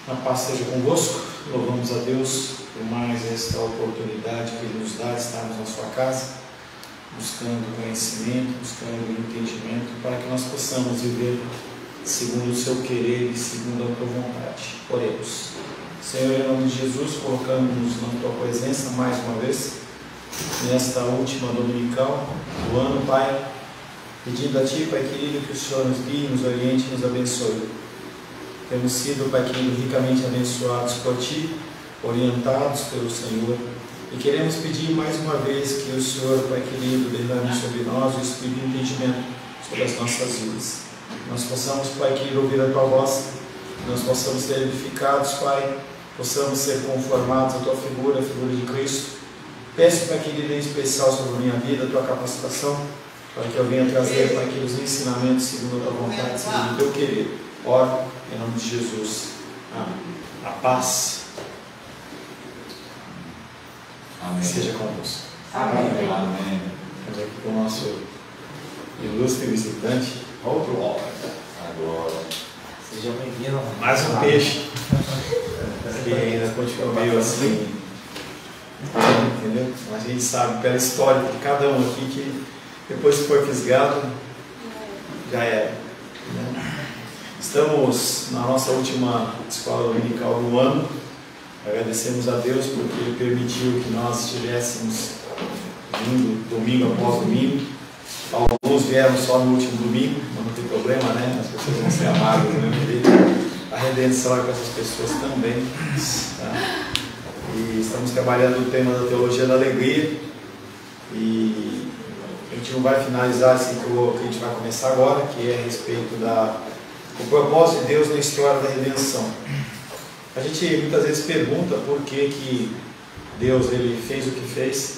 A paz seja convosco. Louvamos a Deus por mais esta oportunidade que Ele nos dá de estarmos na sua casa, buscando conhecimento, buscando entendimento, para que nós possamos viver segundo o seu querer e segundo a tua vontade. Oremos. Senhor, em nome de Jesus, colocamos-nos na tua presença mais uma vez, nesta última dominical do ano, Pai, pedindo a Ti, Pai querido, que o Senhor nos guie, nos oriente e nos abençoe. Temos sido, Pai querido, ricamente abençoados por Ti, orientados pelo Senhor, e queremos pedir mais uma vez que o Senhor, Pai querido, derrame sobre nós o Espírito de entendimento sobre as nossas vidas. Nós possamos, Pai querido, ouvir a Tua voz, nós possamos ser edificados, Pai, possamos ser conformados à Tua figura, a figura de Cristo. Peço, Pai querido, em especial sobre a minha vida, a Tua capacitação, para que eu venha trazer, Pai querido, os ensinamentos segundo a Tua vontade, segundo o Teu querer. Oro em nome de Jesus. Amém. A paz. Amém. Seja convosco. Amém. Amém. Estamos aqui com o nosso ilustre visitante, outro Walter. Agora. Seja bem-vindo. Mais um peixe. Que ainda continua meio assim. Entendeu? A gente sabe pela história de cada um aqui que depois que foi fisgado, já era. Né? Estamos na nossa última escola dominical do ano. Agradecemos a Deus porque Ele permitiu que nós estivéssemos vindo domingo após domingo. Alguns vieram só no último domingo, mas não tem problema, né? As pessoas vão ser amadas do mesmo jeito. A redenção é para essas pessoas também. Tá? E estamos trabalhando o tema da teologia da alegria. E a gente não vai finalizar esse que a gente vai começar agora, que é a respeito do propósito de Deus na história da redenção. A gente muitas vezes pergunta por que Deus ele fez o que fez.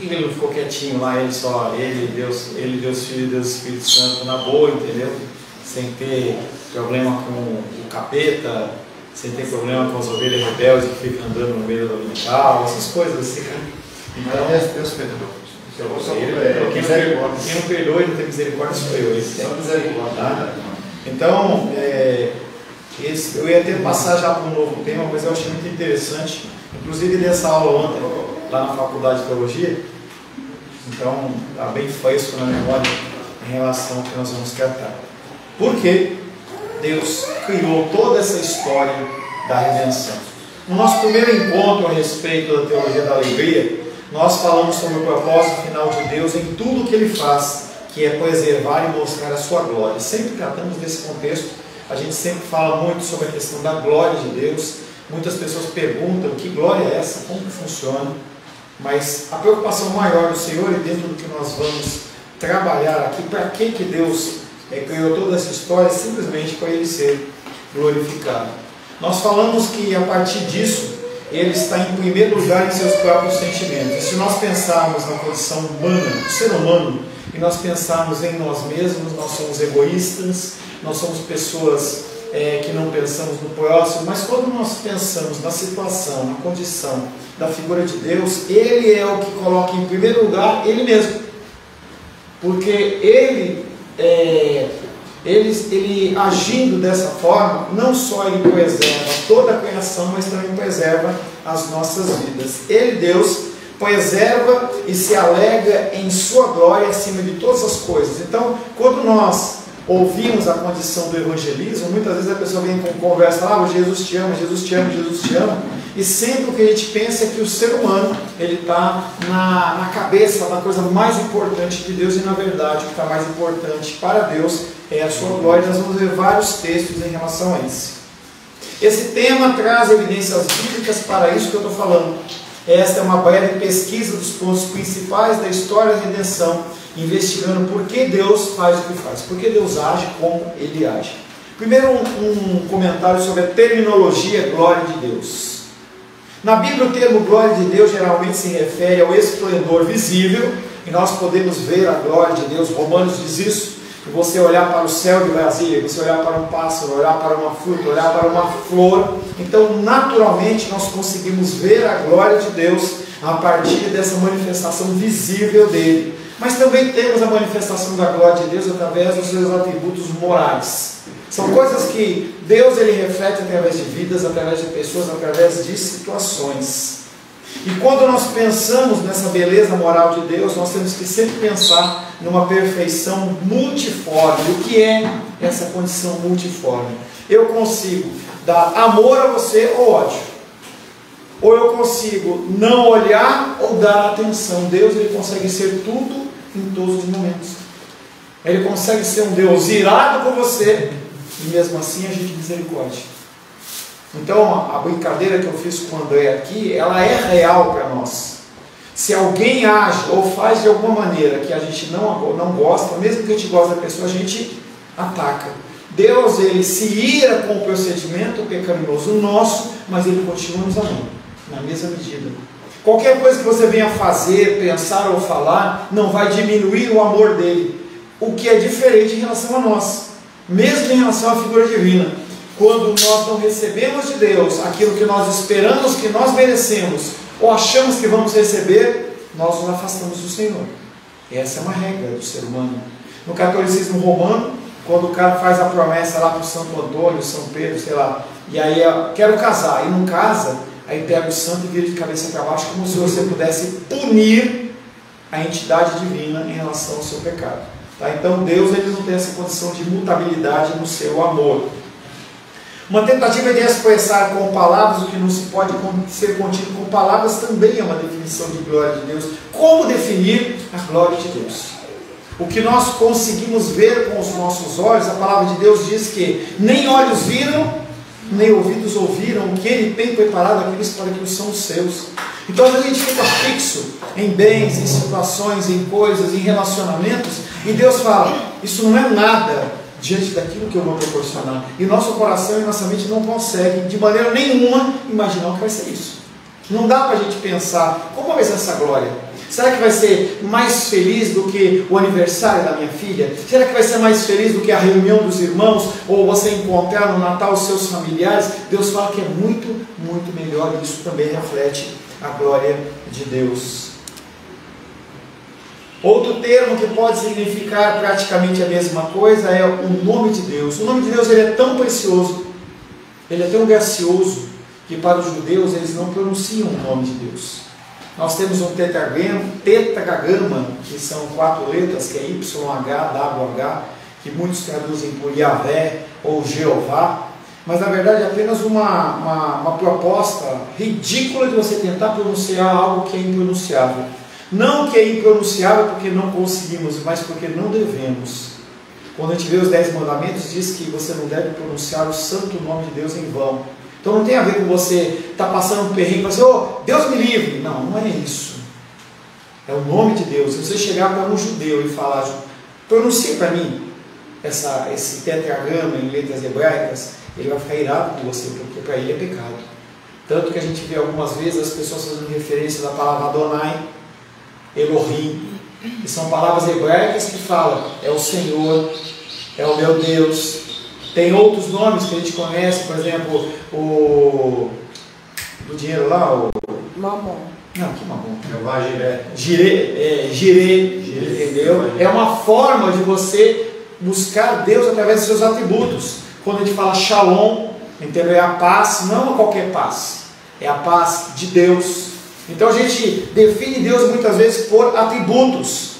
E ele não ficou quietinho lá, Deus Filho, Deus Espírito Santo, na boa, entendeu? Sem ter problema com o capeta, sem ter problema com as ovelhas rebeldes que ficam andando no meio da dominical, essas coisas assim, né? Então, Deus perdoa. Quem não perdoa e não tem misericórdia sou eu. Só misericórdia. Então, eu ia até passar já para um novo tema, mas eu achei muito interessante. Inclusive, dei essa aula ontem, lá na Faculdade de Teologia. Então, está bem fresco na memória em relação ao que nós vamos tratar. Por que Deus criou toda essa história da redenção? No nosso primeiro encontro a respeito da teologia da alegria, nós falamos sobre o propósito final de Deus em tudo o que Ele faz, que é preservar e mostrar a sua glória. Sempre tratamos desse contexto, a gente sempre fala muito sobre a questão da glória de Deus. Muitas pessoas perguntam que glória é essa, como que funciona, mas a preocupação maior do Senhor e dentro do que nós vamos trabalhar aqui, para que Deus criou toda essa história, simplesmente para Ele ser glorificado. Nós falamos que a partir disso, Ele está em primeiro lugar em seus próprios sentimentos. E se nós pensarmos na condição humana, do ser humano, e nós pensarmos em nós mesmos, nós somos egoístas, nós somos pessoas que não pensamos no próximo, mas quando nós pensamos na situação, na condição da figura de Deus, Ele é o que coloca em primeiro lugar Ele mesmo, porque Ele agindo dessa forma, não só Ele preserva toda a criação, mas também preserva as nossas vidas. Ele, Deus, preserva e se alegra em sua glória acima de todas as coisas. Então, quando nós ouvimos a condição do evangelismo, muitas vezes a pessoa vem com conversa, Jesus te ama, Jesus te ama, Jesus te ama, e sempre o que a gente pensa é que o ser humano, ele está na cabeça da coisa mais importante de Deus, e na verdade o que está mais importante para Deus é a sua glória. Nós vamos ver vários textos em relação a isso. Esse tema traz evidências bíblicas para isso que eu estou falando. Esta é uma breve pesquisa dos pontos principais da história da redenção, investigando por que Deus faz o que faz, por que Deus age como Ele age. Primeiro, um comentário sobre a terminologia glória de Deus. Na Bíblia, o termo glória de Deus geralmente se refere ao esplendor visível, e nós podemos ver a glória de Deus. Romanos diz isso. Você olhar para o céu de Brasília, você olhar para um pássaro, olhar para uma fruta, olhar para uma flor, então naturalmente nós conseguimos ver a glória de Deus a partir dessa manifestação visível dele. Mas também temos a manifestação da glória de Deus através dos seus atributos morais. São coisas que Deus ele reflete através de vidas, através de pessoas, através de situações. E quando nós pensamos nessa beleza moral de Deus, nós temos que sempre pensar numa perfeição multiforme. O que é essa condição multiforme? Eu consigo dar amor a você ou ódio. Ou eu consigo não olhar ou dar atenção. Deus ele consegue ser tudo em todos os momentos. Ele consegue ser um Deus irado com você e mesmo assim agir de misericórdia. Então a brincadeira que eu fiz com o André aqui, ela é real para nós. Se alguém age ou faz de alguma maneira que a gente não gosta, mesmo que a gente goste da pessoa, a gente ataca. Deus ele se ira com o procedimento pecaminoso nosso, mas ele continua nos amando, na mesma medida. Qualquer coisa que você venha fazer, pensar ou falar, não vai diminuir o amor dele. O que é diferente em relação a nós, mesmo em relação à figura divina. Quando nós não recebemos de Deus aquilo que nós esperamos, que nós merecemos, ou achamos que vamos receber, nós nos afastamos do Senhor. Essa é uma regra do ser humano. No catolicismo romano, quando o cara faz a promessa lá para o Santo Antônio, São Pedro, sei lá, e aí quero casar, e não casa, aí pega o santo e vira de cabeça para baixo, como se você pudesse punir a entidade divina em relação ao seu pecado. Tá? Então Deus ele não tem essa condição de mutabilidade no seu amor. Uma tentativa de expressar com palavras o que não se pode ser contido com palavras também é uma definição de glória de Deus. Como definir a glória de Deus? O que nós conseguimos ver com os nossos olhos, a palavra de Deus diz que nem olhos viram, nem ouvidos ouviram o que Ele tem preparado aqueles para que são os seus. Então às vezes a gente fica fixo em bens, em situações, em coisas, em relacionamentos, e Deus fala, isso não é nada diante daquilo que eu vou proporcionar. E nosso coração e nossa mente não conseguem de maneira nenhuma imaginar o que vai ser isso. Não dá para a gente pensar, como vai ser essa glória? Será que vai ser mais feliz do que o aniversário da minha filha? Será que vai ser mais feliz do que a reunião dos irmãos? Ou você encontrar no Natal os seus familiares? Deus fala que é muito, muito melhor, e isso também reflete a glória de Deus. Outro termo que pode significar praticamente a mesma coisa é o nome de Deus. O nome de Deus ele é tão precioso, ele é tão gracioso, que para os judeus eles não pronunciam o nome de Deus. Nós temos um tetragrama, que são 4 letras, que é YHWH, que muitos traduzem por Yahvé ou Jeová, mas na verdade é apenas uma proposta ridícula de você tentar pronunciar algo que é impronunciável. Não que é impronunciável porque não conseguimos, mas porque não devemos. Quando a gente vê os 10 mandamentos, diz que você não deve pronunciar o santo nome de Deus em vão. Então não tem a ver com você estar passando um perrengue e falar assim, oh, Deus me livre. Não, não é isso. É o nome de Deus. Se você chegar para um judeu e falar, pronuncia para mim esse tetragrama em letras hebraicas, ele vai ficar irado com você, porque para ele é pecado. Tanto que a gente vê algumas vezes as pessoas fazendo referência da palavra Adonai, Elohim, que são palavras hebraicas que falam, é o Senhor, é o meu Deus. Tem outros nomes que a gente conhece, por exemplo, o do dinheiro lá, o Mamon. Não, que mamon. Jirê. Jirê, entendeu? É uma forma de você buscar Deus através dos seus atributos. Quando a gente fala Shalom, entendeu? É a paz, não é qualquer paz, é a paz de Deus. Então a gente define Deus muitas vezes por atributos.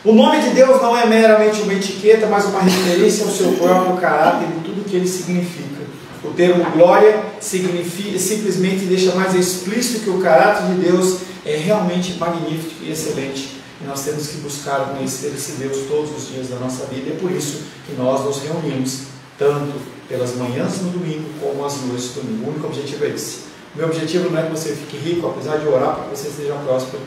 O nome de Deus não é meramente uma etiqueta, mas uma referência ao seu próprio caráter e tudo que ele significa. O termo glória simplesmente deixa mais explícito que o caráter de Deus é realmente magnífico e excelente. E nós temos que buscar conhecer esse Deus todos os dias da nossa vida. E é por isso que nós nos reunimos, tanto pelas manhãs no domingo, como às noites do domingo. O único objetivo é esse. O meu objetivo não é que você fique rico, apesar de orar para que você seja próspero.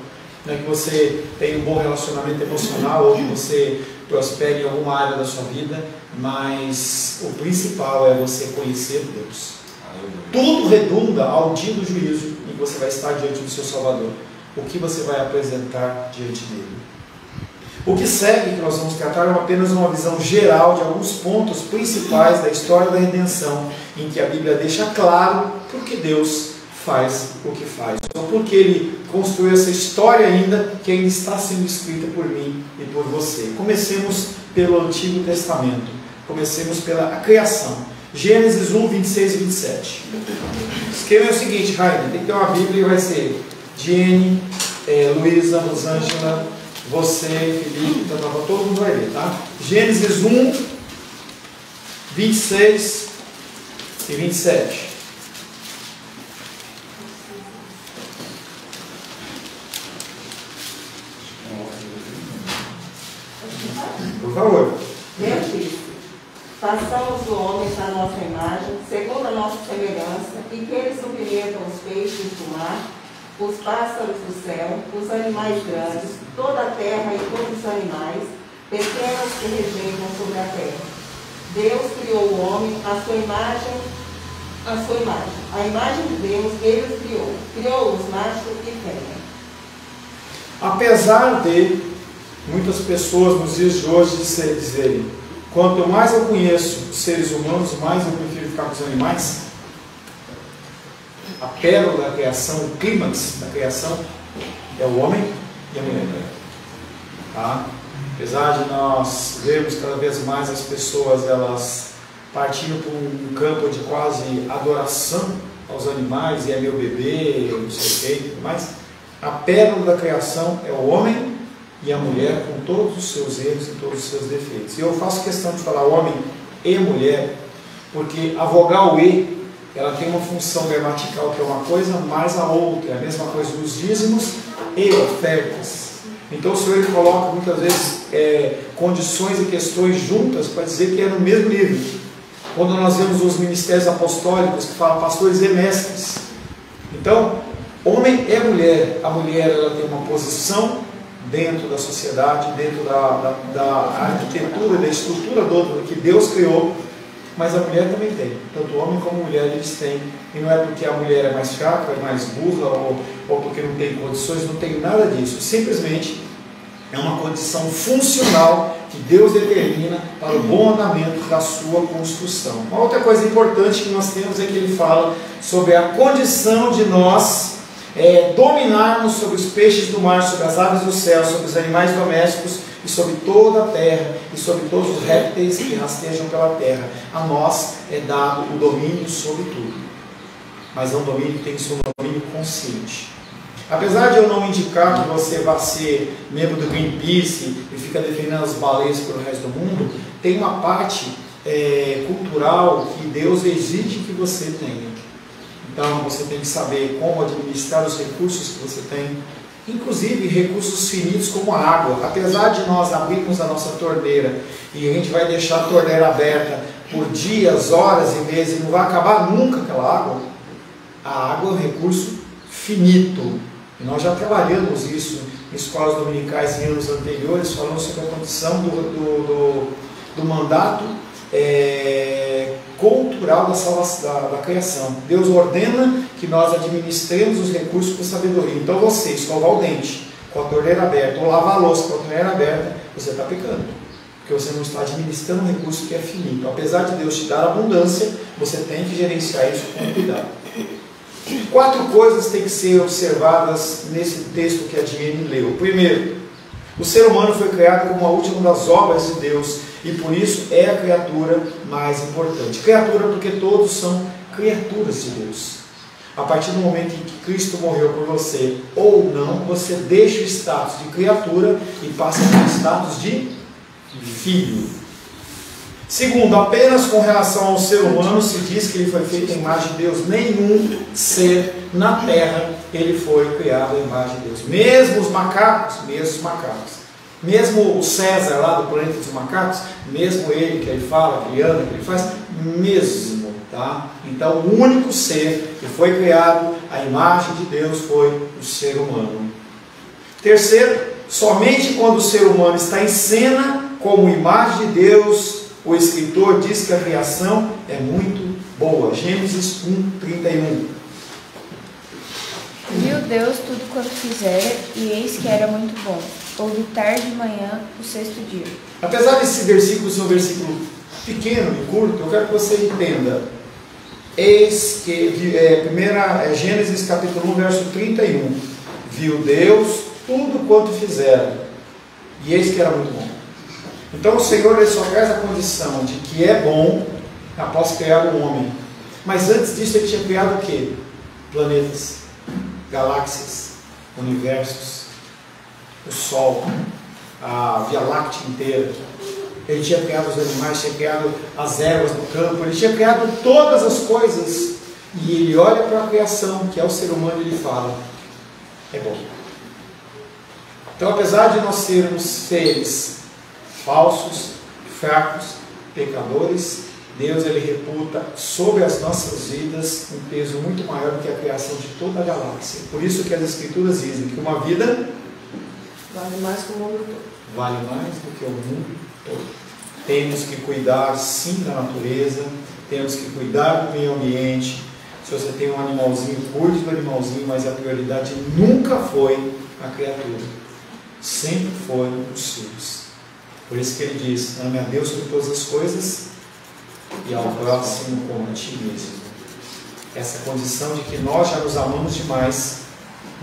Não é que você tenha um bom relacionamento emocional ou que você prospere em alguma área da sua vida, mas o principal é você conhecer Deus. Tudo redunda ao dia do juízo em que você vai estar diante do seu Salvador. O que você vai apresentar diante dele? O que segue, que nós vamos tratar, é apenas uma visão geral de alguns pontos principais da história da redenção, em que a Bíblia deixa claro por que Deus faz o que faz, ou porque Ele construiu essa história que ainda está sendo escrita por mim e por você. Comecemos pelo Antigo Testamento. Comecemos pela criação. Gênesis 1, 26 e 27. O esquema é o seguinte, Rainer, tem que ter uma Bíblia e vai ser Jenny, Luísa, Rosângela, você, Felipe, todo mundo vai ler, tá? Gênesis 1, 26 e 27. Por favor. Deus disse: façamos o homem à nossa imagem, segundo a nossa semelhança, e que eles submetam os peixes do mar, os pássaros do céu, os animais grandes, toda a terra e todos os animais, pequenos que rejeitam sobre a terra. Deus criou o homem à sua imagem, a imagem de Deus, Ele os criou. Criou-os macho e fêmea. Apesar de muitas pessoas nos dias de hoje dizerem: quanto mais eu conheço os seres humanos, mais eu prefiro ficar com os animais. A pérola da criação, o clímax da criação é o homem e a mulher. Tá? Apesar de nós vermos cada vez mais as pessoas elas partindo por um campo de quase adoração aos animais, e é meu bebê, eu não sei o que e tudo mais, a pérola da criação é o homem e a mulher, com todos os seus erros e todos os seus defeitos. E eu faço questão de falar homem e mulher, porque a vogal E, ela tem uma função gramatical que é uma coisa mais a outra, é a mesma coisa dos dízimos e ofertas. Então o Senhor ele coloca muitas vezes condições e questões juntas para dizer que é no mesmo nível. Quando nós vemos os ministérios apostólicos que falam pastores e mestres. Então, homem e mulher, a mulher ela tem uma posição dentro da sociedade, dentro da arquitetura, da estrutura do que Deus criou, mas a mulher também tem. Tanto homem como mulher eles têm. E não é porque a mulher é mais fraca, é mais burra, ou porque não tem condições, não tem nada disso. Simplesmente é uma condição funcional que Deus determina para o bom andamento da sua construção. Uma outra coisa importante que nós temos é que ele fala sobre a condição de nós dominarmos sobre os peixes do mar, sobre as aves do céu, sobre os animais domésticos e sobre toda a terra e sobre todos os répteis que rastejam pela terra. A nós é dado o domínio sobre tudo, mas é um domínio que tem que ser um domínio consciente. Apesar de eu não indicar que você vá ser membro do Greenpeace e fica defendendo as baleias pelo resto do mundo, tem uma parte cultural que Deus exige que você tenha. Então você tem que saber como administrar os recursos que você tem, inclusive recursos finitos como a água. Apesar de nós abrirmos a nossa torneira e a gente vai deixar a torneira aberta por dias, horas e meses e não vai acabar nunca aquela água, a água é um recurso finito. E nós já trabalhamos isso em escolas dominicais em anos anteriores, falando sobre a condição do mandato cultural da salvação, da criação. Deus ordena que nós administremos os recursos com sabedoria. Então você escovar o dente com a torneira aberta, ou lavar a louça com a torneira aberta, você está pecando, porque você não está administrando um recurso que é finito. Apesar de Deus te dar abundância, você tem que gerenciar isso com cuidado. 4 coisas têm que ser observadas nesse texto que a Diane leu. Primeiro, o ser humano foi criado como a última das obras de Deus e por isso é a criatura mais importante. Criatura porque todos são criaturas de Deus. A partir do momento em que Cristo morreu por você ou não, você deixa o status de criatura e passa para o status de filho. Segundo, apenas com relação ao ser humano se diz que ele foi feito à imagem de Deus. Nenhum ser na terra ele foi criado à imagem de Deus. Mesmo os macacos, mesmo o César lá do planeta dos macacos, mesmo ele que ele fala, que ele anda, que ele faz, mesmo, tá? Então o único ser que foi criado à imagem de Deus foi o ser humano. Terceiro, somente quando o ser humano está em cena como imagem de Deus, o escritor diz que a criação é muito boa. Gênesis 1:31. Viu Deus tudo quanto fizera, e eis que era muito bom. Houve tarde e manhã, o 6º dia. Apesar desse versículo ser um versículo pequeno e curto, eu quero que você entenda. Eis que, Gênesis capítulo 1, verso 31. Viu Deus tudo quanto fizera, e eis que era muito bom. Então o Senhor ele só traz a condição de que é bom após criar o homem. Mas antes disso ele tinha criado o quê? Planetas, galáxias, universos, o Sol, a Via Láctea inteira. Ele tinha criado os animais, tinha criado as ervas do campo, ele tinha criado todas as coisas. E ele olha para a criação, que é o ser humano, e ele fala: é bom. Então, apesar de nós sermos seres falsos, fracos, pecadores, Deus ele reputa sobre as nossas vidas um peso muito maior do que a criação de toda a galáxia. Por isso que as Escrituras dizem que uma vida vale mais que o mundo todo. Vale mais do que o mundo todo. Temos que cuidar sim da natureza, temos que cuidar do meio ambiente. Se você tem um animalzinho, cuide do animalzinho, mas a prioridade nunca foi a criatura, sempre foram os filhos. Por isso que ele diz: ame a Deus sobre todas as coisas e ao próximo como a ti mesmo. Essa condição de que nós já nos amamos demais,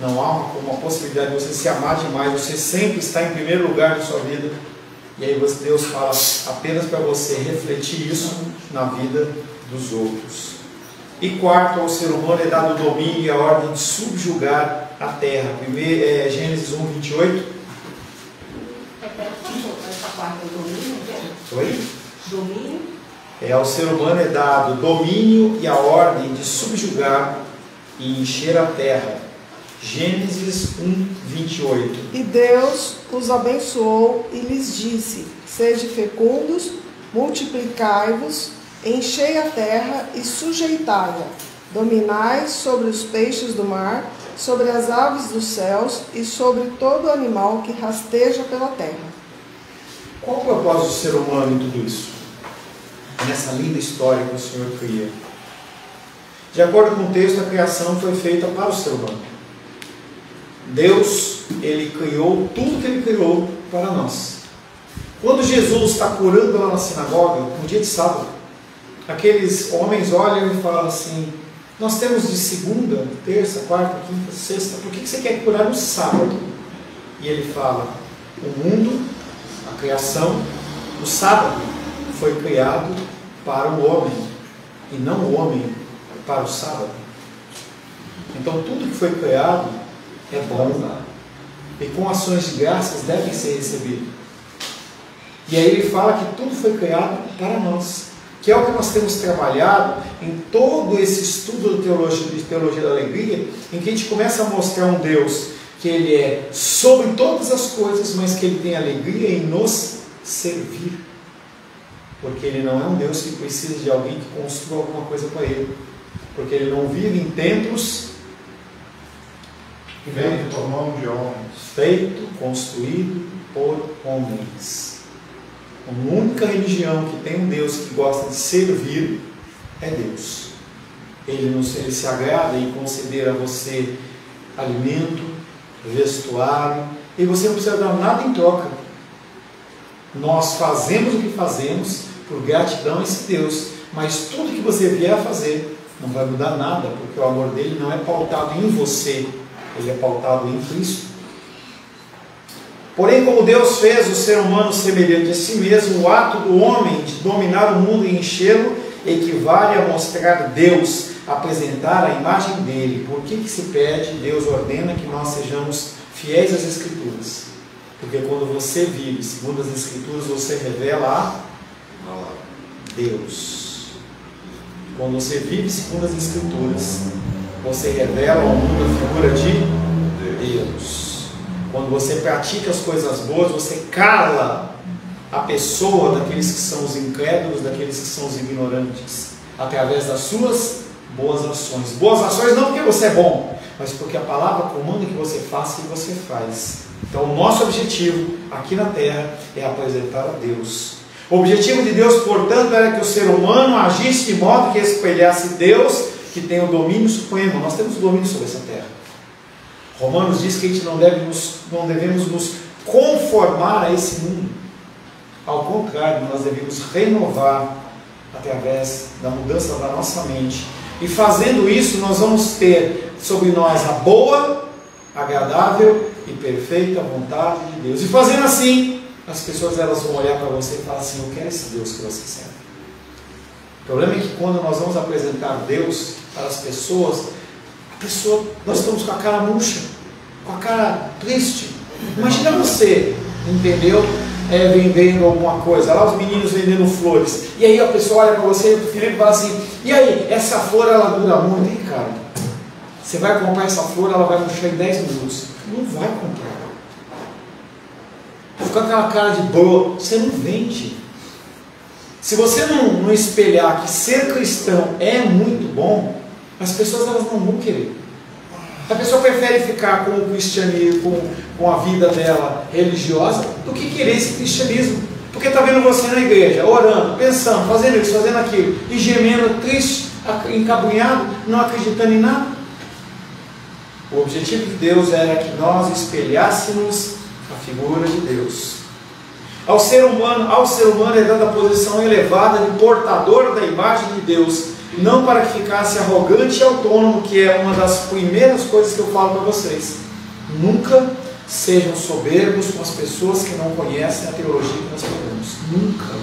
não há uma possibilidade de você se amar demais, você sempre está em primeiro lugar na sua vida, e aí Deus fala apenas para você refletir isso na vida dos outros. E quarto, ao ser humano é dado o domínio e a ordem de subjugar a terra. Primeiro, Gênesis 1, 28. Essa parte do domínio, Oi? domínio. Ao ser humano é dado o domínio e a ordem de subjugar e encher a terra. Gênesis 1, 28. E Deus os abençoou e lhes disse: sede fecundos, multiplicai-vos, enchei a terra e sujeitai-a, dominai sobre os peixes do mar, sobre as aves dos céus e sobre todo animal que rasteja pela terra. Qual o propósito do ser humano em tudo isso? Nessa linda história que o Senhor cria. De acordo com o texto, a criação foi feita para o ser humano. Deus, ele criou tudo que ele criou para nós. Quando Jesus está curando lá na sinagoga, no dia de sábado, aqueles homens olham e falam assim: nós temos de segunda, terça, quarta, quinta, sexta, por que você quer curar no sábado? E ele fala: o mundo, a criação, o sábado foi criado para o homem, e não o homem para o sábado. Então tudo que foi criado é bom, e com ações de graças devem ser recebido. E aí ele fala que tudo foi criado para nós, que é o que nós temos trabalhado em todo esse estudo de teologia da alegria, em que a gente começa a mostrar um Deus que ele é sobre todas as coisas, mas que ele tem alegria em nos servir, porque ele não é um Deus que precisa de alguém que construa alguma coisa para ele, porque ele não vive em templos feito por mão de homens, feito, construído por homens. A única religião que tem um Deus que gosta de servir é Deus. Ele se agrada em conceder a você alimento, vestuário, e você não precisa dar nada em troca. Nós fazemos o que fazemos por gratidão a esse Deus, mas tudo que você vier a fazer não vai mudar nada, porque o amor dele não é pautado em você, ele é pautado em Cristo. Porém, como Deus fez o ser humano semelhante a si mesmo, o ato do homem de dominar o mundo e enchê-lo equivale a mostrar Deus, apresentar a imagem dele. Por que se pede? Deus ordena que nós sejamos fiéis às Escrituras. Porque quando você vive segundo as Escrituras, você revela a Deus. Quando você vive segundo as Escrituras, você revela ao mundo a figura de Deus. Quando você pratica as coisas boas, você cala a pessoa daqueles que são os incrédulos, daqueles que são os ignorantes, através das suas boas ações. Boas ações não porque você é bom, mas porque a palavra comanda que você faça e você faz. Então o nosso objetivo aqui na terra é apresentar a Deus. O objetivo de Deus, portanto, era que o ser humano agisse de modo que espelhasse Deus, que tem o domínio supremo. Nós temos o domínio sobre essa terra. Romanos diz que a gente não devemos nos conformar a esse mundo. Ao contrário, nós devemos renovar através da mudança da nossa mente. E fazendo isso, nós vamos ter sobre nós a boa, agradável e perfeita vontade de Deus. E fazendo assim, as pessoas elas vão olhar para você e falar assim: eu quero esse Deus que você serve. O problema é que quando nós vamos apresentar Deus para as pessoas, nós estamos com a cara murcha, com a cara triste. Imagina você, entendeu? Vendendo alguma coisa, lá os meninos vendendo flores, e aí a pessoa olha para você, o Felipe fala assim: e aí, essa flor ela dura muito, hein, cara? Você vai comprar essa flor, ela vai murchar em 10 minutos. Não vai comprar. Fica com aquela cara de boa, você não vende. Se você não espelhar que ser cristão é muito bom, as pessoas elas não vão querer. A pessoa prefere ficar com o cristianismo, com a vida dela religiosa, do que querer esse cristianismo. Porque está vendo você na igreja, orando, pensando, fazendo isso, fazendo aquilo, e gemendo, triste, encabunhado, não acreditando em nada. O objetivo de Deus era que nós espelhássemos a figura de Deus. Ao ser humano é dada a posição elevada de portador da imagem de Deus, não para que ficasse arrogante e autônomo, que é uma das primeiras coisas que eu falo para vocês. Nunca sejam soberbos com as pessoas que não conhecem a teologia que nós pregamos. Nunca.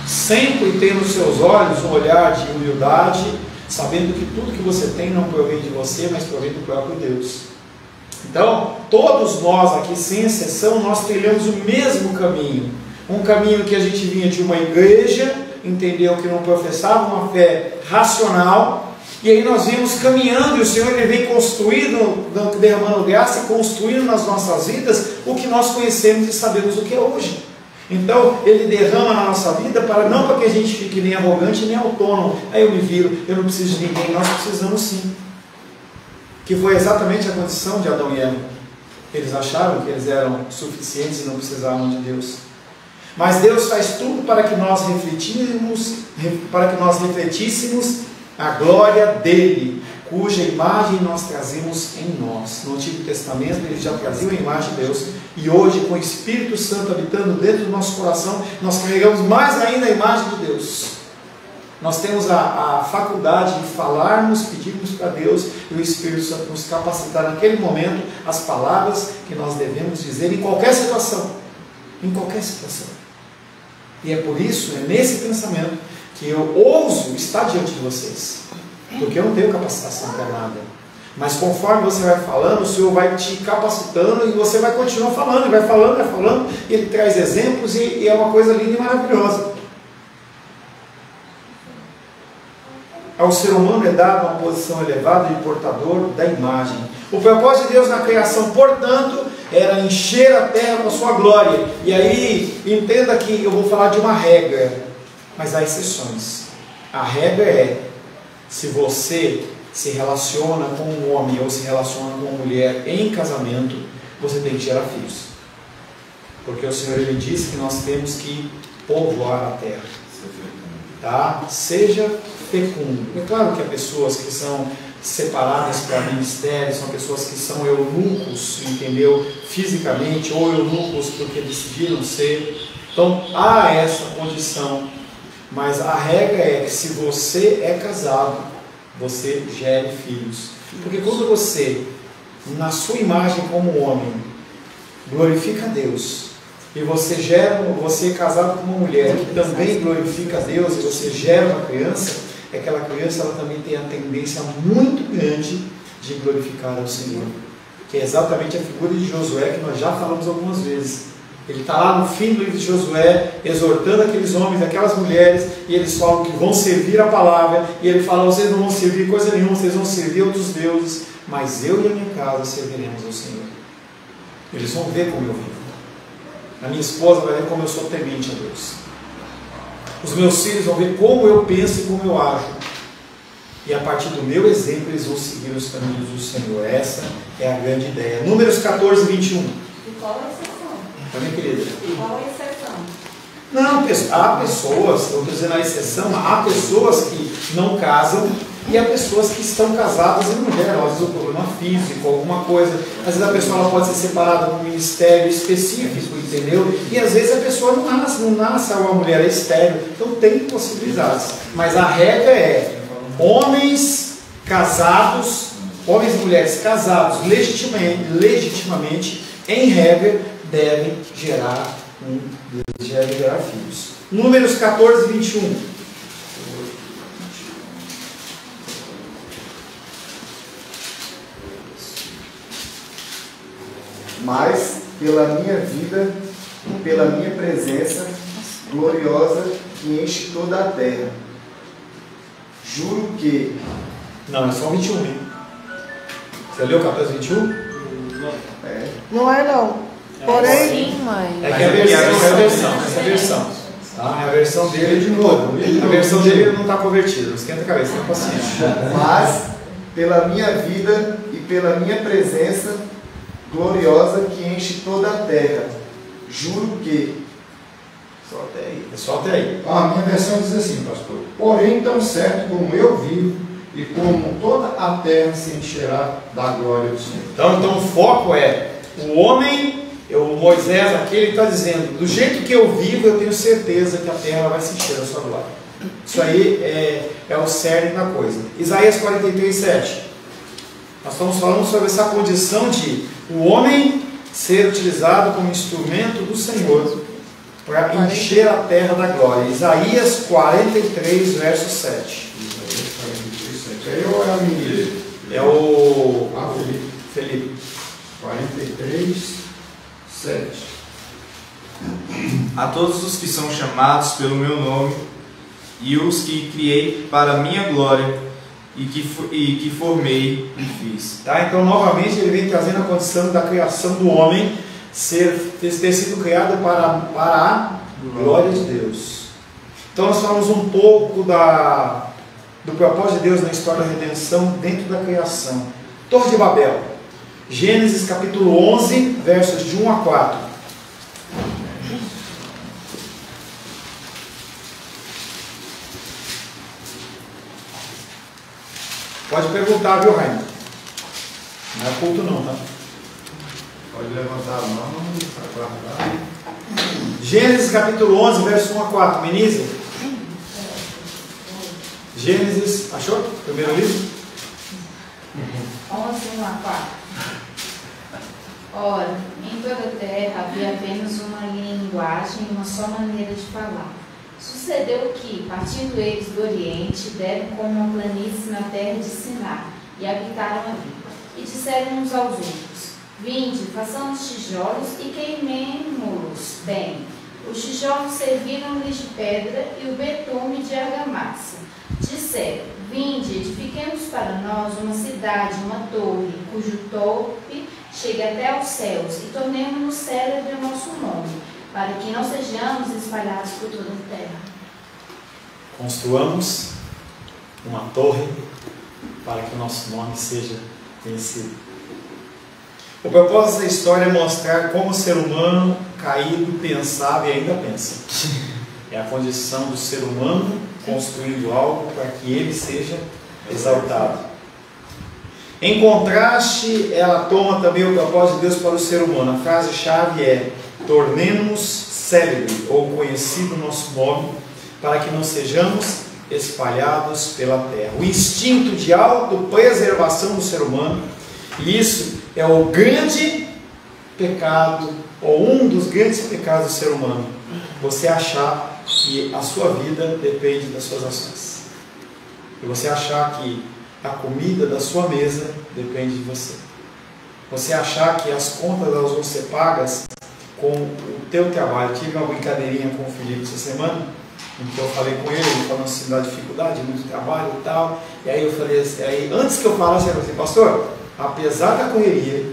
Sempre tenha nos seus olhos um olhar de humildade, sabendo que tudo que você tem não provém de você, mas provém do próprio Deus. Então, todos nós aqui, sem exceção, nós trilhamos o mesmo caminho. Um caminho que a gente vinha de uma igreja, entendeu, que não professava uma fé racional, e aí nós vimos caminhando, e o Senhor ele vem construindo, derramando graça e construindo nas nossas vidas o que nós conhecemos e sabemos o que é hoje. Então Ele derrama na nossa vida, não para que a gente fique nem arrogante nem autônomo. Aí eu me viro, eu não preciso de ninguém. Nós precisamos sim. Que foi exatamente a condição de Adão e Eva. Eles acharam que eles eram suficientes e não precisavam de Deus. Mas Deus faz tudo para que nós refletíssemos a glória dele, cuja imagem nós trazemos em nós. No Antigo Testamento ele já trazia a imagem de Deus, e hoje, com o Espírito Santo habitando dentro do nosso coração, nós carregamos mais ainda a imagem de Deus. Nós temos a faculdade de falarmos, pedirmos para Deus, e o Espírito Santo nos capacitar naquele momento as palavras que nós devemos dizer em qualquer situação. Em qualquer situação. E é por isso, é nesse pensamento, que eu ouso estar diante de vocês. Porque eu não tenho capacitação para nada. Mas conforme você vai falando, o Senhor vai te capacitando e você vai continuar falando, e vai falando, e Ele traz exemplos e é uma coisa linda e maravilhosa. Ao ser humano é dada uma posição elevada de portador da imagem. O propósito de Deus na criação, portanto, era encher a terra com a sua glória. E aí, entenda que eu vou falar de uma regra, mas há exceções. A regra é: se você se relaciona com um homem ou se relaciona com uma mulher em casamento, você tem que gerar filhos. Porque o Senhor ele disse que nós temos que povoar a terra. Tá? Seja fecundo. É claro que há pessoas que são separadas para ministérios, são pessoas que são eunucos, entendeu? Fisicamente, ou eunucos porque decidiram ser. Então há essa condição. Mas a regra é que se você é casado, você gere filhos. Porque quando você, na sua imagem como homem, glorifica a Deus, e você é casado com uma mulher que também glorifica a Deus, e você gera uma criança, aquela criança ela também tem a tendência muito grande de glorificar ao Senhor. Que é exatamente a figura de Josué, que nós já falamos algumas vezes. Ele está lá no fim do livro de Josué, exortando aqueles homens, aquelas mulheres, e eles falam que vão servir a palavra, e ele fala: vocês não vão servir coisa nenhuma, vocês vão servir outros deuses, mas eu e a minha casa serviremos ao Senhor. Eles vão ver como eu vivo. A minha esposa vai ver como eu sou temente a Deus. Os meus filhos vão ver como eu penso e como eu ajo. E a partir do meu exemplo, eles vão seguir os caminhos do Senhor. Essa é a grande ideia. Números 14, 21. E qual a exceção? Minha querida. Qual a exceção? Não, há pessoas, eu estou dizendo a exceção, há pessoas que não casam e há pessoas que estão casadas e não geram, às vezes um problema físico, alguma coisa. Às vezes a pessoa ela pode ser separada de um ministério específico, entendeu? E às vezes a pessoa não nasce uma mulher estéril, então tem possibilidades. Mas a regra é: homens casados, homens e mulheres casados legitimamente, em regra, devem gerar já gerará filhos. Números 14, 21. Mas pela minha vida e pela minha presença gloriosa que enche toda a terra, juro que... Não, é só 21, hein? Você leu 14, 21? Não é não. Porém, Sim, mãe. É que essa versão. Tá? É a versão dele de novo. A versão dele não está convertida, não esquenta a cabeça, tenha paciência. Mas pela minha vida e pela minha presença gloriosa que enche toda a terra, juro que... Só até aí. É só até aí. A minha versão diz assim, pastor: porém, tão certo como eu vivo e como toda a terra se encherá da glória do Senhor. Então o foco é o homem, o Moisés aqui, ele está dizendo, do jeito que eu vivo, eu tenho certeza que a terra vai se encher da sua glória. Isso aí é o cerne da coisa. Isaías 43, 7. Nós estamos falando sobre essa condição de o homem ser utilizado como instrumento do Senhor para encher a terra da glória. Isaías 43, verso 7. Aí ou é a minha? É o Felipe. Felipe. 43, 7. A todos os que são chamados pelo meu nome e os que criei para minha glória e que formei e fiz. Tá? Então, novamente, ele vem trazendo a condição da criação do homem ter sido criado para a glória de Deus. Então, nós falamos um pouco do propósito de Deus na história da redenção dentro da criação. Torre de Babel. Gênesis capítulo 11, versos de 1 a 4. Pode perguntar, viu, Rainer? Não é culto não, tá? Pode levantar a mão para guardar. Gênesis capítulo 11, verso 1 a 4. Menise? Gênesis, achou? Primeiro livro? 11, 1 a 4. Ora, em toda a terra havia apenas uma linguagem e uma só maneira de falar. Sucedeu que, partindo eles do Oriente, deram como uma planície na terra de Siná, e habitaram ali. E disseram uns aos outros: vinde, façamos tijolos e queimemo-los bem. Os tijolos serviram-lhes de pedra e o betume de argamassa. Disseram: vinde, edifiquemos para nós uma cidade, uma torre, cujo tope chegue até aos céus, e tornemo-nos célebre o nosso nome, para que não sejamos espalhados por toda a terra. Construamos uma torre para que o nosso nome seja conhecido. O propósito da história é mostrar como o ser humano caído pensava e ainda pensa. É a condição do ser humano construindo algo para que ele seja exaltado. Em contraste, ela toma também o propósito de Deus para o ser humano. A frase-chave é: tornemos célebre ou conhecido o nosso nome, para que não sejamos espalhados pela terra. O instinto de autopreservação do ser humano, e isso é o grande pecado, ou um dos grandes pecados do ser humano: você achar que a sua vida depende das suas ações, e você achar que a comida da sua mesa depende de você, você achar que as contas elas vão ser pagas com o teu trabalho. Tive uma brincadeirinha com o Felipe essa semana, em que eu falei com ele falando assim da dificuldade, muito trabalho e tal, e aí eu falei assim, antes que eu falasse, eu falei assim: pastor, apesar da correria,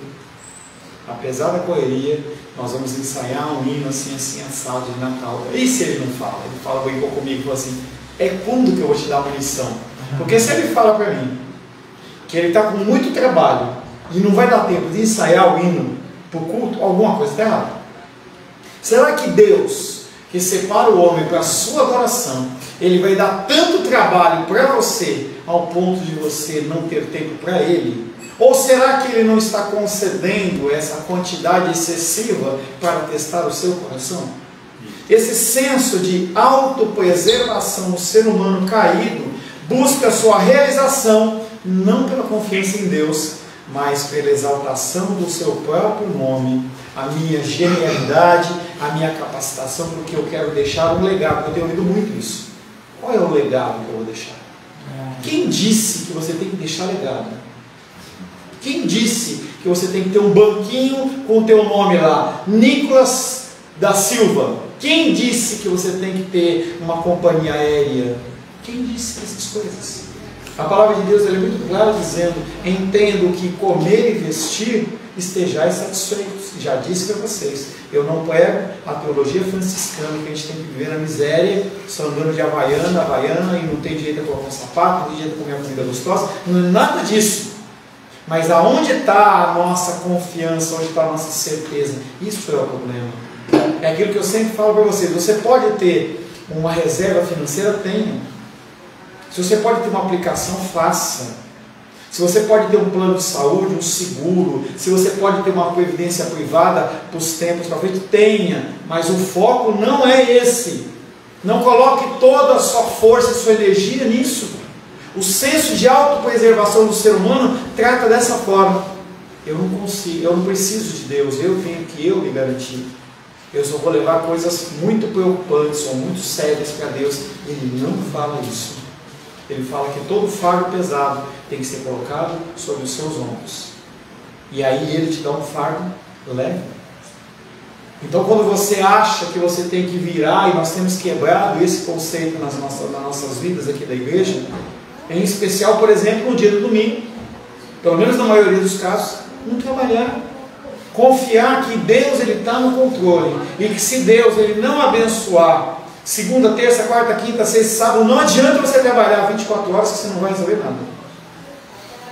nós vamos ensaiar um hino assim, assado de Natal. E se ele não fala? Ele fala, brincou comigo, falou assim: é quando que eu vou te dar uma lição? Porque se ele fala para mim que ele está com muito trabalho e não vai dar tempo de ensaiar o hino para o culto, alguma coisa está errada. Será que Deus, que separa o homem para a sua adoração, ele vai dar tanto trabalho para você ao ponto de você não ter tempo para ele? Ou será que ele não está concedendo essa quantidade excessiva para testar o seu coração? Esse senso de autopreservação no ser humano caído busca sua realização não pela confiança em Deus, mas pela exaltação do seu próprio nome, a minha genialidade, a minha capacitação porque eu quero deixar um legado. Eu tenho ouvido muito isso. Qual é o legado que eu vou deixar? Quem disse que você tem que deixar legado? Quem disse que você tem que ter um banquinho com o teu nome lá? Nicolas da Silva. Quem disse que você tem que ter uma companhia aérea? Quem disse essas coisas? A palavra de Deus é muito clara dizendo: entendo que comer e vestir estejais satisfeitos. Já disse para vocês, eu não prego a teologia franciscana que a gente tem que viver na miséria, só andando de havaiana e não tem direito a colocar um sapato, não tem direito a comer uma comida gostosa, não é nada disso. Mas aonde está a nossa confiança, onde está a nossa certeza? Isso é o problema. É aquilo que eu sempre falo para vocês: você pode ter uma reserva financeira? Tenha. Se você pode ter uma aplicação, faça. Se você pode ter um plano de saúde, um seguro, se você pode ter uma previdência privada para os tempos para frente, tenha. Mas o foco não é esse. Não coloque toda a sua força e sua energia nisso. O senso de autopreservação do ser humano trata dessa forma: eu não consigo, eu não preciso de Deus, eu tenho que eu me garantir. Eu só vou levar coisas muito preocupantes ou muito sérias para Deus. Ele não fala isso. Ele fala que todo fardo pesado tem que ser colocado sobre os seus ombros. E aí ele te dá um fardo leve. Então quando você acha que você tem que virar, e nós temos quebrado esse conceito nas nossas vidas aqui da igreja, em especial, por exemplo, no dia do domingo, pelo menos na maioria dos casos, não trabalhar. Confiar que Deus está no controle, e que se Deus ele não abençoar segunda, terça, quarta, quinta, sexta, sábado, não adianta você trabalhar 24 horas que você não vai resolver nada.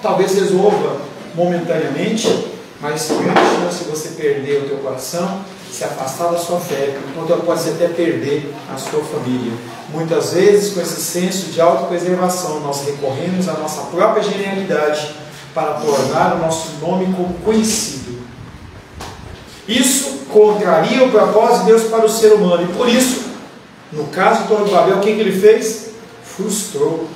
Talvez resolva momentaneamente, mas grande chance de você perder o teu coração, se afastar da sua fé, ou pode até perder a sua família. Muitas vezes, com esse senso de autopreservação, nós recorremos à nossa própria genialidade para tornar o nosso nome como conhecido. Isso contraria o propósito de Deus para o ser humano, e por isso, no caso do Torre de Babel, o que ele fez? Frustrou.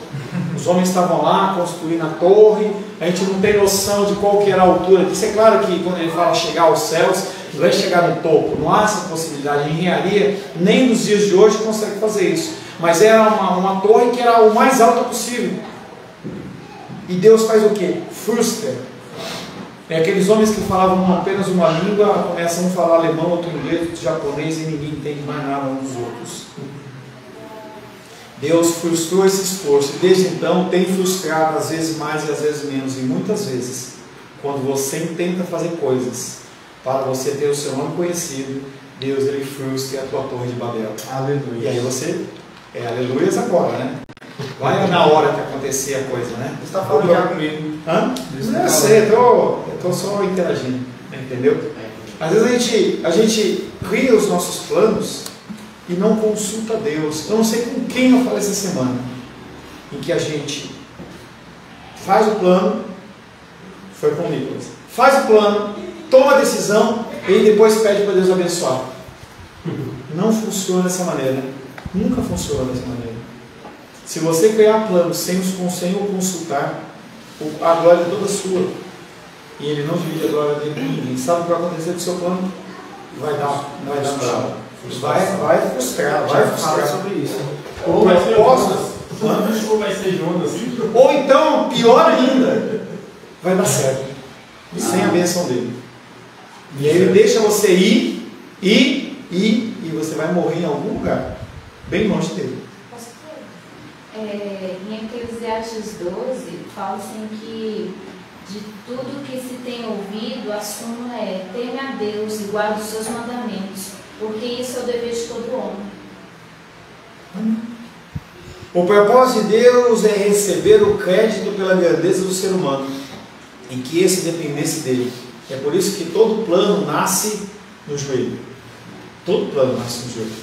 Os homens estavam lá construindo a torre, a gente não tem noção de qual que era a altura. Isso é claro que quando ele fala chegar aos céus, não é chegar no topo, não há essa possibilidade. A engenharia, nem nos dias de hoje, consegue fazer isso. Mas era uma torre que era o mais alta possível. E Deus faz o quê? Frustra. Aqueles homens que falavam apenas uma língua, começam a falar alemão, outro inglês, outro japonês, e ninguém entende mais nada uns dos outros. Deus frustrou esse esforço, e desde então tem frustrado, às vezes mais e às vezes menos, e muitas vezes, quando você tenta fazer coisas para você ter o seu nome conhecido, Deus ele frustra a tua torre de Babel. Aleluia. E aí você, aleluias agora, né? Vai na hora que acontecer a coisa, né? Você está falando já comigo. Hã? Eu sei, eu estou só interagindo, entendeu? Às vezes a gente cria os nossos planos e não consulta Deus. Eu não sei com quem eu falei essa semana, em que a gente faz o plano, foi com o Nicolas, faz o plano, toma a decisão e depois pede para Deus abençoar. Não funciona dessa maneira, nunca funciona dessa maneira. Se você criar planos sem o consultar, a glória é toda sua, e ele não divide a glória dele com ninguém. Sabe o que vai acontecer com o seu plano? Vai dar bravo. Vai frustrar, vai frustrar sobre isso. Ou vai ser Jonas. Ou vai ser Jonas. Ou então, pior ainda, vai dar certo, sem a bênção dele. E aí ele deixa você ir, e você vai morrer em algum lugar, bem longe dele. Em Eclesiastes 12, fala assim que de tudo que se tem ouvido, a súmula é: teme a Deus e guarde os seus mandamentos, porque isso é o dever de todo homem. O propósito de Deus é receber o crédito pela grandeza do ser humano, em que esse dependesse dele. É por isso que todo plano nasce no joelho. Todo plano nasce no joelho.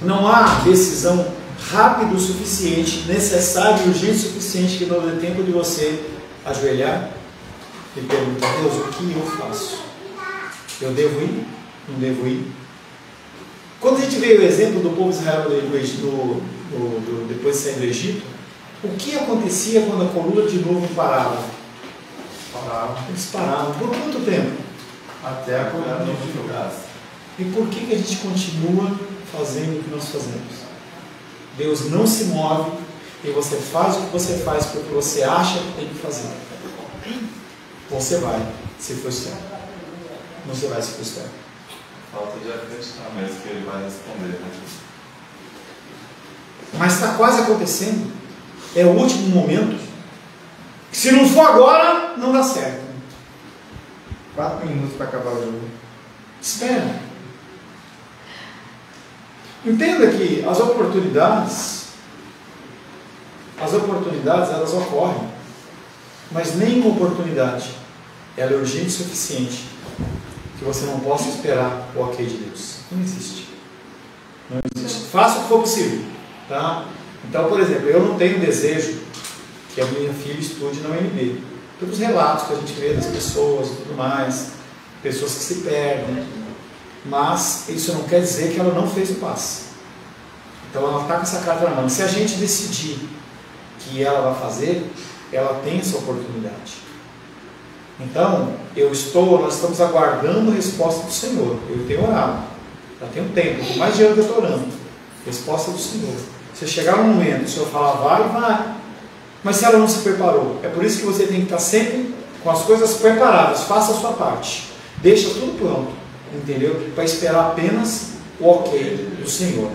Não há decisão rápida o suficiente, necessário e urgente o suficiente que não dê tempo de você ajoelhar e perguntar: Deus, o que eu faço? Eu devo ir? Não devo ir? Quando a gente vê o exemplo do povo de Israel depois de sair do Egito, o que acontecia quando a coluna de nuvem parava? Eles paravam. Por quanto tempo? Até a coluna de nuvem. E por que a gente continua fazendo o que nós fazemos? Deus não se move e você faz o que você faz porque você acha que tem que fazer. Você vai se frustrar. Você vai se frustrar. Falta de acreditar mesmo que ele vai responder, né? Mas está quase acontecendo. É o último momento. Se não for agora, não dá certo. 4 minutos para acabar o jogo. Espera. Entenda que as oportunidades elas ocorrem, mas nenhuma oportunidade ela é urgente o suficiente que você não possa esperar o ok de Deus. Não existe. Não existe. Faça o que for possível, tá? Então, por exemplo, eu não tenho desejo que a minha filha estude na UNB. Pelos relatos que a gente vê das pessoas e tudo mais, pessoas que se perdem, mas isso não quer dizer que ela não fez o passe. Então ela está com essa carta na mão. Se a gente decidir que ela vai fazer, ela tem essa oportunidade. Então, nós estamos aguardando a resposta do Senhor. Eu tenho orado, já tem um tempo, por mais de ano que eu estou orando. Resposta do Senhor. Se chegar um momento, o Senhor falar, vai. Mas se ela não se preparou, é por isso que você tem que estar sempre com as coisas preparadas. Faça a sua parte. Deixa tudo pronto, entendeu? Para esperar apenas o ok do Senhor.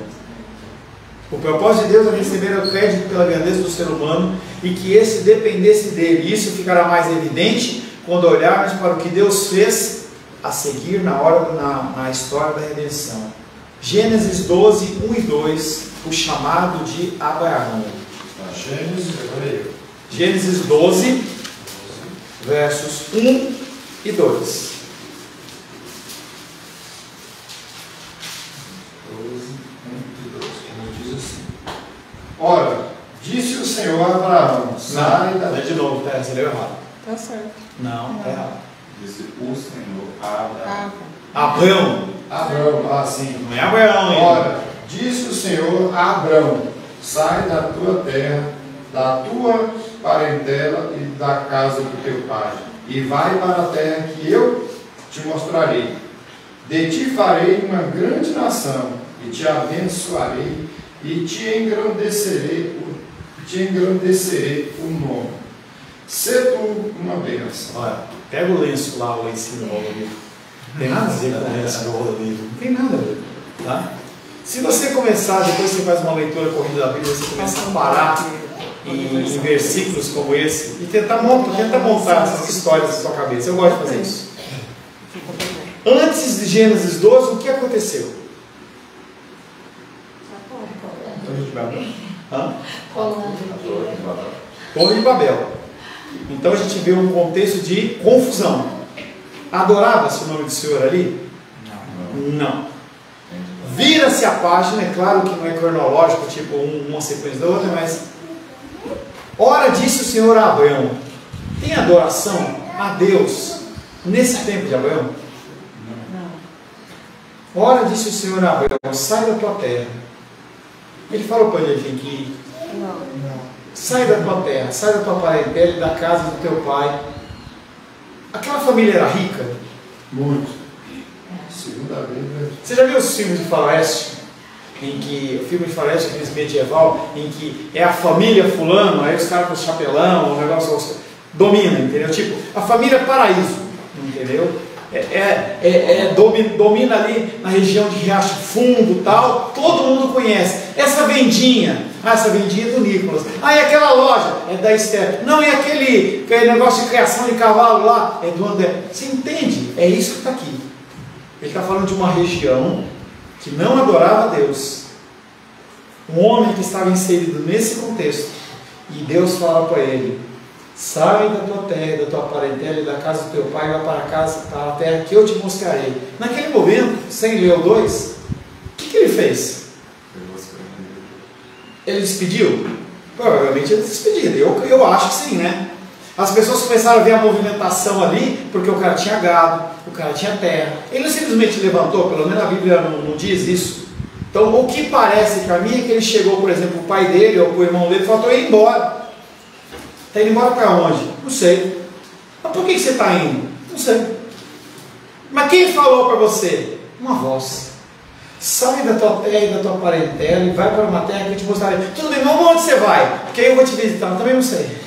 O propósito de Deus é receber o crédito pela grandeza do ser humano e que esse dependesse dele. Isso ficará mais evidente quando olharmos para o que Deus fez a seguir na história da redenção. Gênesis 12, 1 e 2, o chamado de Abraão. Gênesis 12, versos 1 e 2. Ora, disse o Senhor a Abraão, sai da... De novo, você leu errado. Tá certo. Não, está errado. Disse o Senhor a Abraão. Abraão, sim. não é Abraão ainda. Ora, disse o Senhor a Abraão, sai da tua terra, da tua parentela e da casa do teu pai, e vai para a terra que eu te mostrarei. De ti farei uma grande nação, e te abençoarei, e te engrandecerei o nome. Sê tu uma bênção. Olha, pega o lenço lá em cima do rolo livro. Não tem nada a ver com o lenço do rolo livro. Não tem nada a ver. Tá? Se você começar, depois você faz uma leitura corrida da Bíblia, você começa a parar em versículos como esse e tenta montar essas histórias na sua cabeça. Eu gosto de fazer isso. Antes de Gênesis 12, o que aconteceu? Torre de Babel. Então a gente vê um contexto de confusão. Adorava-se o nome do Senhor ali? Não. Vira-se a página, é claro que não é cronológico, tipo uma sequência da outra, mas ora disse o Senhor a Abraão. Tem adoração a Deus nesse tempo de Abraão? Ora disse o Senhor a Abraão, sai da tua terra. Ele falou para ele, tem que ir. Não. Sai da tua terra, sai da tua parentela e da casa do teu pai. Aquela família era rica? Muito. Segunda Bíblia. Você já viu os filmes de faroeste? Em que, o filme de faroeste, aqueles medieval, em que é a família fulano, aí os caras com chapelão, o negócio domina, entendeu? Tipo, a família paraíso, entendeu? Domina ali na região de Riacho Fundo, tal, todo mundo conhece. Essa vendinha é do Nicolas. E aquela loja é da Esther. Não, e aquele negócio de criação de cavalo lá é do André. Você entende? É isso que está aqui. Ele está falando de uma região que não adorava a Deus. Um homem que estava inserido nesse contexto. E Deus fala para ele: sai da tua terra, da tua parentela e da casa do teu pai, vai para a terra que eu te mostrarei. Naquele momento, sem ler o 2, o que ele fez? Ele despediu? Provavelmente ele despediu. Eu acho que sim, né? As pessoas começaram a ver a movimentação ali, porque o cara tinha gado, o cara tinha terra. Ele não simplesmente levantou, pelo menos a Bíblia não diz isso. Então, o que parece para mim é que ele chegou, por exemplo, o pai dele ou o irmão dele e falou: estou indo embora. Está indo embora para onde? Não sei. Mas por que você está indo? Não sei. Mas quem falou para você? uma voz. Sai da tua terra e da tua parentela e vai para uma terra que eu te mostrarei. Tudo bem, mas onde você vai? Porque aí eu vou te visitar. Eu também não sei.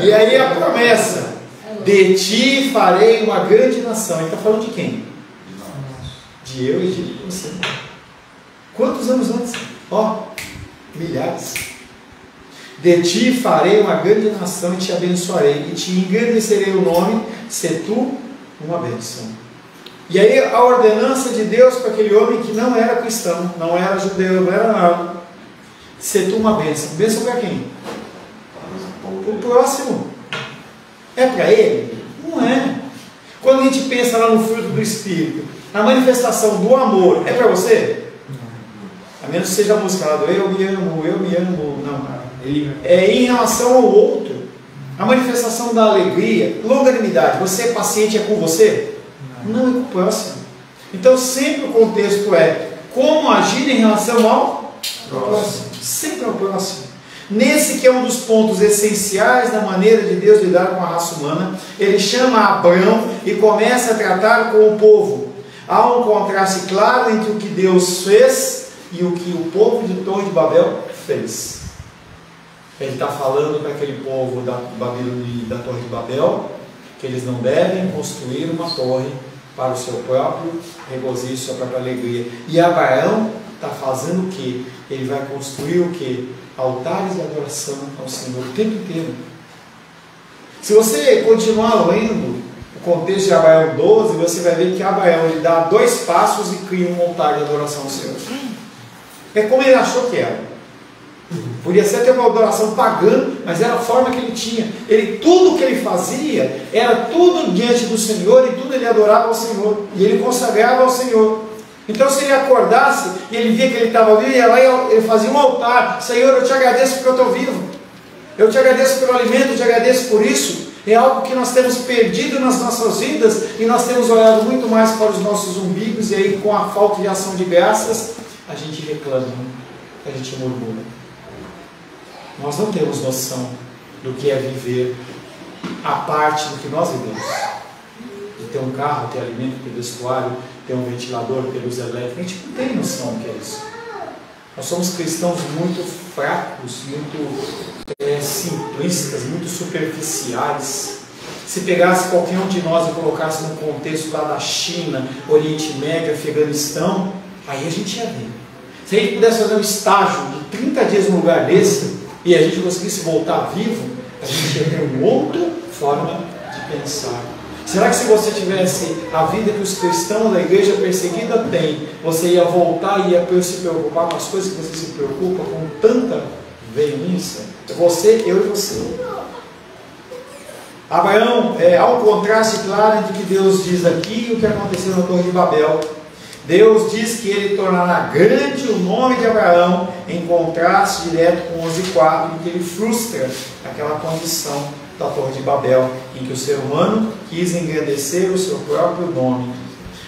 E aí a promessa: de ti farei uma grande nação. Ele está falando de quem? De eu e de você. Quantos anos antes? Milhares. De ti farei uma grande nação e te abençoarei, e te engrandecerei o nome, se tu uma bênção. E aí a ordenança de Deus para aquele homem que não era cristão, não era judeu, não era nada: se tu uma bênção. Bênção para quem? Para o próximo. É para ele? Não é. Quando a gente pensa lá no fruto do Espírito, na manifestação do amor, é para você? A menos que seja a música lá do eu me amo, não. É em relação ao outro. A manifestação da alegria, longanimidade. Você é paciente, é com você? Não, é com o próximo. Então sempre o contexto é como agir em relação ao próximo. Sempre ao próximo. Nesse que é um dos pontos essenciais da maneira de Deus lidar com a raça humana, ele chama Abraão e começa a tratar com o povo. Há um contraste claro entre o que Deus fez e o que o povo de Torre de Babel fez. Ele está falando para aquele povo da Torre de Babel que eles não devem construir uma torre para o seu próprio regozijo, sua própria alegria. E Abraão está fazendo o quê? Ele vai construir o quê? Altares de adoração ao Senhor o tempo inteiro. Se você continuar lendo o contexto de Abraão 12, você vai ver que Abraão ele dá 2 passos e cria um altar de adoração ao Senhor. É como ele achou que era. Podia ser até uma adoração pagã, mas era a forma que ele tinha. Tudo que ele fazia era tudo diante do Senhor, e tudo ele adorava ao Senhor, e ele consagrava ao Senhor. Então se ele acordasse e ele via que ele estava vivo, ele ia lá e ele fazia um altar: Senhor, eu te agradeço porque eu estou vivo, eu te agradeço pelo alimento, eu te agradeço por isso. É algo que nós temos perdido nas nossas vidas, e nós temos olhado muito mais para os nossos umbigos, e aí com a falta de ação de graças a gente reclama, a gente murmura. Nós não temos noção do que é viver a parte do que nós vivemos. De ter um carro, ter alimento, ter vestuário, ter um ventilador, ter luz elétrica. A gente não tem noção do que é isso. Nós somos cristãos muito fracos, muito simplistas, muito superficiais. Se pegasse qualquer um de nós e colocasse no contexto lá da China, Oriente Médio, Afeganistão, aí a gente ia ver. Se a gente pudesse fazer um estágio de 30 dias num lugar desse, e a gente conseguisse voltar vivo, a gente ia ter uma outra forma de pensar. Será que se você tivesse a vida que os cristãos da igreja perseguida têm, você ia voltar e ia se preocupar com as coisas que você se preocupa com tanta veemência? Você, eu e você. Abraão, há um contraste claro entre o que Deus diz aqui e o que aconteceu na Torre de Babel. Deus diz que ele tornará grande o nome de Abraão, em contraste direto com 11:4, em que ele frustra aquela condição da Torre de Babel, em que o ser humano quis engrandecer o seu próprio nome.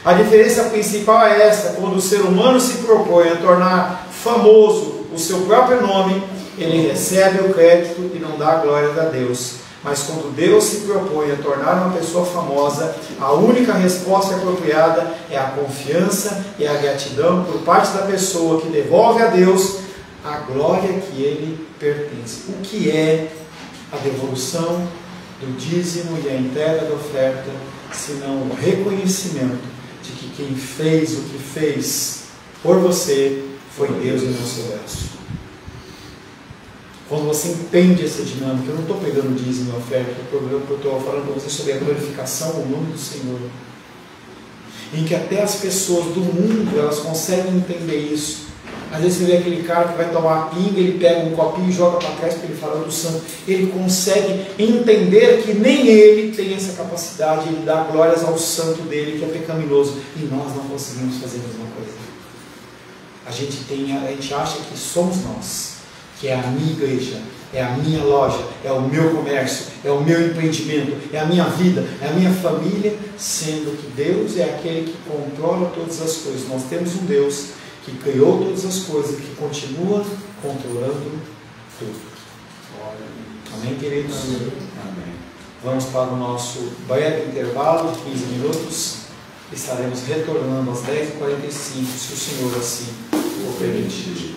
A diferença principal é esta: quando o ser humano se propõe a tornar famoso o seu próprio nome, ele recebe o crédito e não dá a glória a Deus. Mas quando Deus se propõe a tornar uma pessoa famosa, a única resposta apropriada é a confiança e a gratidão por parte da pessoa que devolve a Deus a glória que ele pertence. O que é a devolução do dízimo e a entrega da oferta, senão o reconhecimento de que quem fez o que fez por você foi Deus e não o seu verso. Quando você entende essa dinâmica, eu não estou pegando dízimo e oferta, eu estou falando para você sobre a glorificação ao nome do Senhor, em que até as pessoas do mundo, elas conseguem entender isso. Às vezes você vê aquele cara que vai tomar uma pinga, ele pega um copinho e joga para trás porque ele fala do santo. Ele consegue entender que nem ele tem essa capacidade, ele dá glórias ao santo dele, que é pecaminoso, e nós não conseguimos fazer a mesma coisa. A gente acha que somos nós, que é a minha igreja, é a minha loja, é o meu comércio, é o meu empreendimento, é a minha vida, é a minha família, sendo que Deus é aquele que controla todas as coisas. Nós temos um Deus que criou todas as coisas, que continua controlando tudo. Amém, queridos? Amém. Vamos para o nosso breve intervalo de 15 minutos. estaremos retornando às 10h45, se o Senhor assim o permitir.